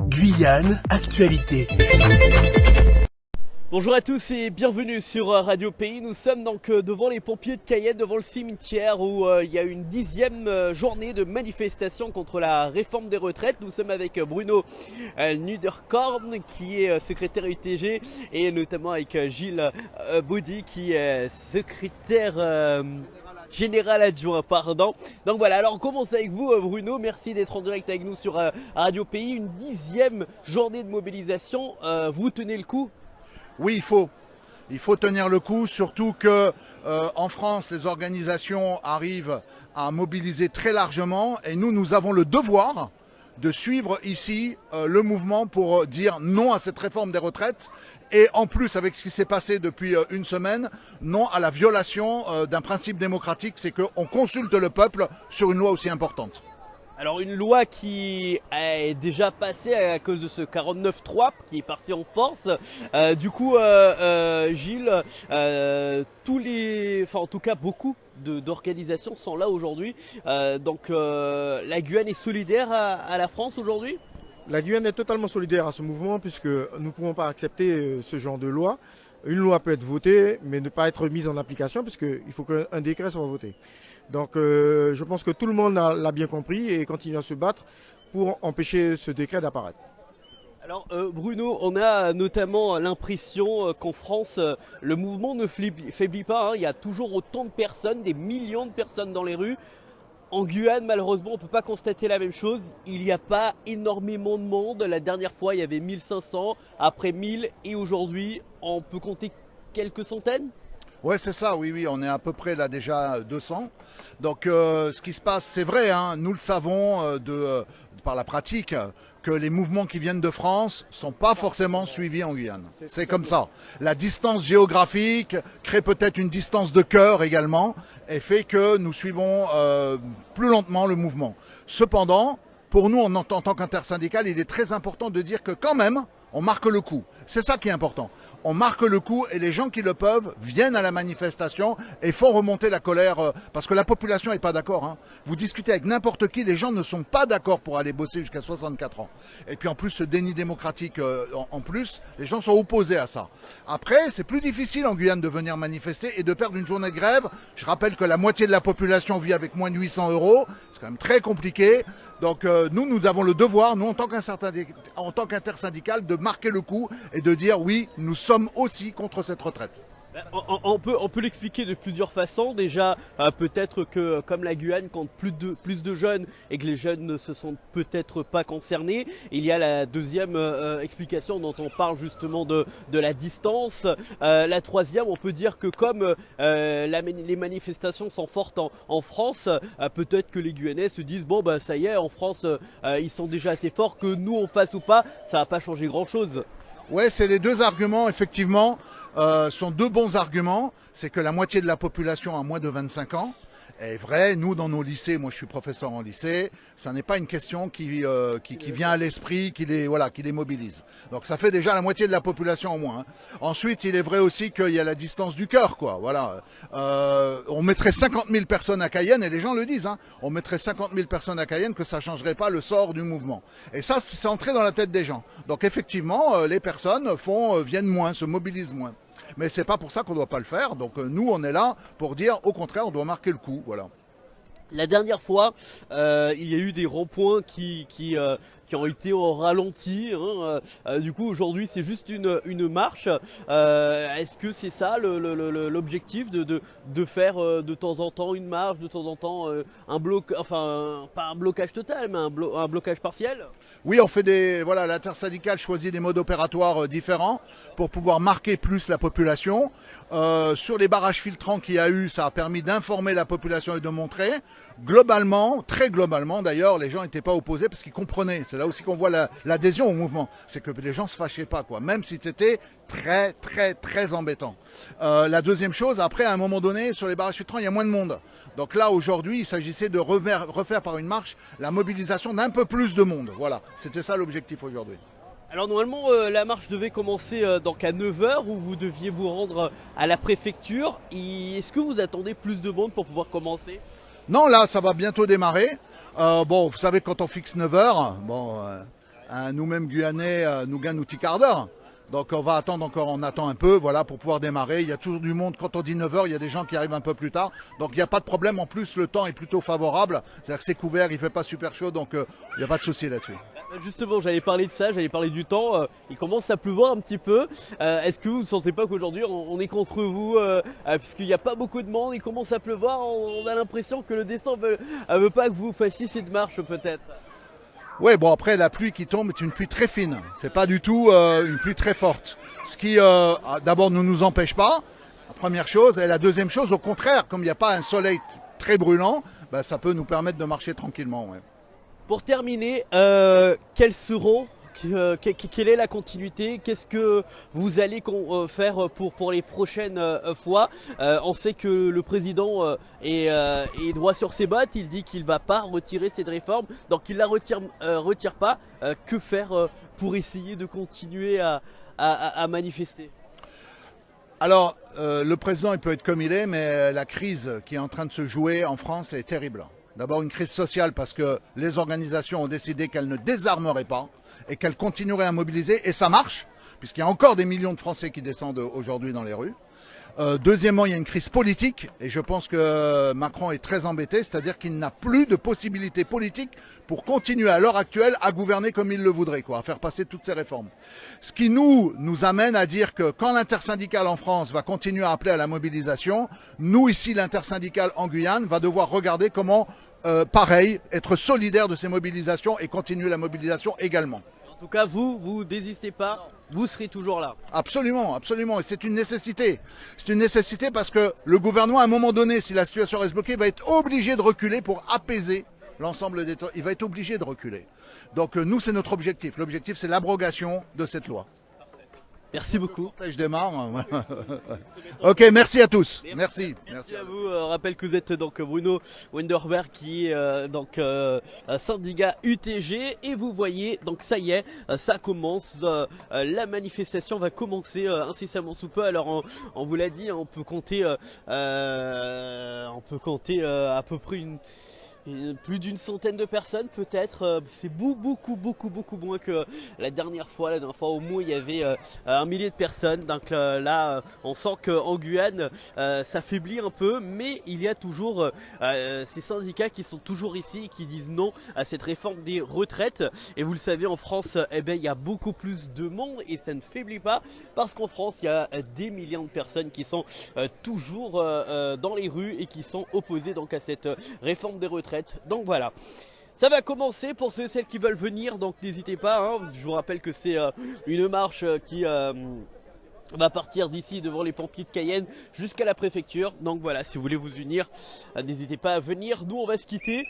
Guyane, actualité. Bonjour à tous et bienvenue sur Radio Pays. Nous sommes donc devant les pompiers de Cayenne, devant le cimetière où il y a une 10e journée de manifestation contre la réforme des retraites. Nous sommes avec Bruno Nuderkorn qui est secrétaire UTG et notamment avec Gilles Baudy qui est secrétaire général adjoint, pardon. Donc voilà, alors on commence avec vous Bruno, merci d'être en direct avec nous sur Radio Pays. Une 10e journée de mobilisation, vous tenez le coup? Oui, il faut tenir le coup, surtout que en France, les organisations arrivent à mobiliser très largement et nous avons le devoir de suivre ici le mouvement pour dire non à cette réforme des retraites et en plus, avec ce qui s'est passé depuis une semaine, non à la violation d'un principe démocratique, c'est qu'on consulte le peuple sur une loi aussi importante. Alors une loi qui est déjà passée à cause de ce 49.3 qui est passé en force. Du coup, Gilles, en tout cas beaucoup d'organisations sont là aujourd'hui. Donc la Guyane est solidaire à la France aujourd'hui ? La Guyane est totalement solidaire à ce mouvement puisque nous ne pouvons pas accepter ce genre de loi. Une loi peut être votée mais ne pas être mise en application puisqu'il faut qu'un décret soit voté. Donc je pense que tout le monde l'a bien compris et continue à se battre pour empêcher ce décret d'apparaître. Alors Bruno, on a notamment l'impression qu'en France, le mouvement ne faiblit pas. Hein. Il y a toujours autant de personnes, des millions de personnes dans les rues. En Guyane, malheureusement, on ne peut pas constater la même chose. Il n'y a pas énormément de monde. La dernière fois, il y avait 1500, après 1000 et aujourd'hui, on peut compter quelques centaines. Ouais, c'est ça, oui, on est à peu près là déjà 200. Donc ce qui se passe, c'est vrai, hein, nous le savons par la pratique, que les mouvements qui viennent de France sont pas forcément suivis en Guyane. C'est comme ça. La distance géographique crée peut-être une distance de cœur également et fait que nous suivons plus lentement le mouvement. Cependant, pour nous, en tant qu'intersyndical, il est très important de dire que quand même, on marque le coup. C'est ça qui est important. On marque le coup et les gens qui le peuvent viennent à la manifestation et font remonter la colère parce que la population n'est pas d'accord. Hein. Vous discutez avec n'importe qui, les gens ne sont pas d'accord pour aller bosser jusqu'à 64 ans. Et puis en plus, ce déni démocratique en plus, les gens sont opposés à ça. Après, c'est plus difficile en Guyane de venir manifester et de perdre une journée de grève. Je rappelle que la moitié de la population vit avec moins de 800 €. C'est quand même très compliqué. Donc nous avons le devoir, nous en tant qu'intersyndical, de marquer le coup et de dire oui, nous sommes aussi contre cette retraite. On peut l'expliquer de plusieurs façons. Déjà, peut-être que comme la Guyane compte plus de jeunes et que les jeunes ne se sentent peut-être pas concernés, il y a la deuxième explication dont on parle justement de la distance. La troisième, on peut dire que comme les manifestations sont fortes en France, peut-être que les Guyanais se disent bon bah ça y est, en France ils sont déjà assez forts, que nous on fasse ou pas, ça va pas changer grand-chose. Ouais, c'est les deux arguments effectivement. Sont deux bons arguments. C'est que la moitié de la population a moins de 25 ans. est vrai. Nous, dans nos lycées, moi je suis professeur en lycée, ça n'est pas une question qui vient à l'esprit, qui les mobilise. Donc ça fait déjà la moitié de la population en moins. Hein. Ensuite, il est vrai aussi qu'il y a la distance du cœur, quoi. Voilà. On mettrait 50 000 personnes à Cayenne, et les gens le disent, hein, on mettrait 50 000 personnes à Cayenne, que ça ne changerait pas le sort du mouvement. Et ça, c'est entré dans la tête des gens. Donc effectivement, les personnes viennent moins, se mobilisent moins. Mais c'est pas pour ça qu'on ne doit pas le faire. Donc nous, on est là pour dire, au contraire, on doit marquer le coup. Voilà. La dernière fois, il y a eu des ronds-points qui ont été au ralenti. Hein. Du coup, aujourd'hui, c'est juste une marche. Est-ce que c'est ça l'objectif de faire de temps en temps une marche, de temps en temps un bloc, enfin pas un blocage total, mais un blocage partiel? Oui, on fait l'intersyndicale choisit des modes opératoires différents pour pouvoir marquer plus la population. Sur les barrages filtrants qu'il y a eu, ça a permis d'informer la population et de montrer. Globalement, très globalement d'ailleurs, les gens n'étaient pas opposés parce qu'ils comprenaient. C'est là aussi qu'on voit l'adhésion au mouvement. C'est que les gens ne se fâchaient pas, quoi, même si c'était très, très, très embêtant. La deuxième chose, après, à un moment donné, sur les barrages filtrants, il y a moins de monde. Donc là, aujourd'hui, il s'agissait de refaire par une marche la mobilisation d'un peu plus de monde. Voilà, c'était ça l'objectif aujourd'hui. Alors normalement, la marche devait commencer donc à 9h où vous deviez vous rendre à la préfecture. Est-ce que vous attendez plus de monde pour pouvoir commencer ? Non, là, ça va bientôt démarrer. Bon, vous savez, quand on fixe 9h, bon, Nous-mêmes Guyanais, nous gagnent un petit quart d'heure. Donc on va attendre encore, on attend un peu, voilà, pour pouvoir démarrer. Il y a toujours du monde. Quand on dit 9h, il y a des gens qui arrivent un peu plus tard. Donc il n'y a pas de problème. En plus, le temps est plutôt favorable. C'est-à-dire que c'est couvert, il fait pas super chaud, donc il n'y a pas de souci là-dessus. Justement, j'allais parler de ça, j'allais parler du temps. Il commence à pleuvoir un petit peu. Est-ce que vous ne sentez pas qu'aujourd'hui on est contre vous puisqu'il n'y a pas beaucoup de monde, il commence à pleuvoir, on a l'impression que le destin veut pas que vous fassiez cette marche peut-être. Oui, bon après la pluie qui tombe est une pluie très fine. C'est pas du tout une pluie très forte. Ce qui d'abord ne nous empêche pas, la première chose. Et la deuxième chose, au contraire, comme il n'y a pas un soleil très brûlant, bah, ça peut nous permettre de marcher tranquillement. Ouais. Pour terminer, quelle est la continuité? Qu'est-ce que vous allez faire pour les prochaines fois? On sait que le président est droit sur ses bottes. Il dit qu'il ne va pas retirer cette réforme. Donc il ne la retire pas. Que faire pour essayer de continuer à manifester? Alors, le président, il peut être comme il est, mais la crise qui est en train de se jouer en France est terrible. D'abord une crise sociale parce que les organisations ont décidé qu'elles ne désarmeraient pas et qu'elles continueraient à mobiliser. Et ça marche, puisqu'il y a encore des millions de Français qui descendent aujourd'hui dans les rues. Deuxièmement, il y a une crise politique et je pense que Macron est très embêté, c'est-à-dire qu'il n'a plus de possibilité politique pour continuer à l'heure actuelle à gouverner comme il le voudrait, à faire passer toutes ces réformes. Ce qui nous amène à dire que quand l'intersyndicale en France va continuer à appeler à la mobilisation, nous ici l'intersyndicale en Guyane va devoir regarder comment, pareil, être solidaire de ces mobilisations et continuer la mobilisation également. En tout cas, vous désistez pas, vous serez toujours là. Absolument, absolument. Et c'est une nécessité. C'est une nécessité parce que le gouvernement, à un moment donné, si la situation reste bloquée, va être obligé de reculer pour apaiser l'ensemble des... Il va être obligé de reculer. Donc nous, c'est notre objectif. L'objectif, c'est l'abrogation de cette loi. Merci beaucoup. Je démarre. Ok, merci à tous. Merci. Merci à vous. Rappelle que vous êtes donc Bruno Wenderberg qui est donc syndicat UTG et vous voyez donc ça y est, ça commence. La manifestation va commencer incessamment sous peu. Alors on vous l'a dit, on peut compter à peu près plus d'une centaine de personnes peut-être. C'est beaucoup moins que la dernière fois. La dernière fois au moins il y avait 1 millier de personnes. Donc là on sent qu'en Guyane ça faiblit un peu, mais il y a toujours ces syndicats qui sont toujours ici et qui disent non à cette réforme des retraites. Et vous le savez, en France il y a beaucoup plus de monde et ça ne faiblit pas parce qu'en France il y a des millions de personnes qui sont toujours dans les rues et qui sont opposées donc à cette réforme des retraites. Donc voilà, ça va commencer pour ceux et celles qui veulent venir, donc n'hésitez pas, je vous rappelle que c'est une marche qui va partir d'ici devant les pompiers de Cayenne jusqu'à la préfecture. Donc voilà, si vous voulez vous unir, n'hésitez pas à venir. Nous on va se quitter.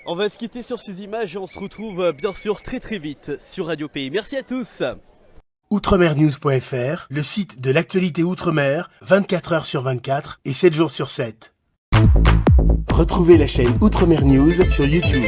On va se quitter sur ces images et on se retrouve bien sûr très vite sur Radio Pays. Merci à tous. Outremernews.fr, le site de l'actualité Outre-mer, 24 heures sur 24 et 7 jours sur 7. Retrouvez la chaîne Outremer News sur YouTube.